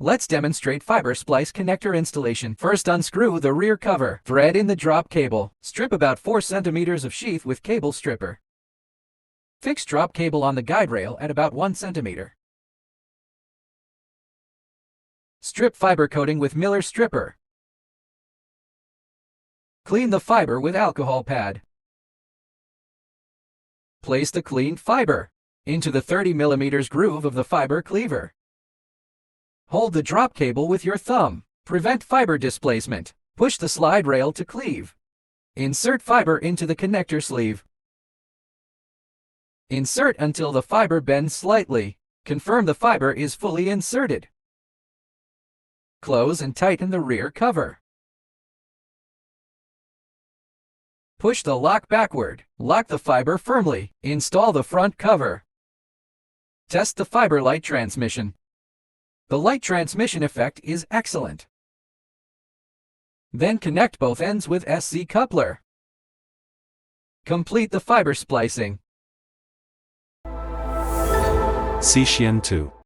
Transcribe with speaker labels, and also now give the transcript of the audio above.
Speaker 1: Let's demonstrate fiber splice connector installation. First, unscrew the rear cover. Thread in the drop cable. Strip about 4 centimeters of sheath with cable stripper. Fix drop cable on the guide rail at about 1 centimeter. Strip fiber coating with Miller stripper. Clean the fiber with alcohol pad. Place the cleaned fiber into the 30 mm groove of the fiber cleaver. Hold the drop cable with your thumb. Prevent fiber displacement. Push the slide rail to cleave. Insert fiber into the connector sleeve. Insert until the fiber bends slightly. Confirm the fiber is fully inserted. Close and tighten the rear cover. Push the lock backward. Lock the fiber firmly. Install the front cover. Test the fiber light transmission. The light transmission effect is excellent. Then connect both ends with SC coupler. Complete the fiber splicing.
Speaker 2: Splicing 2.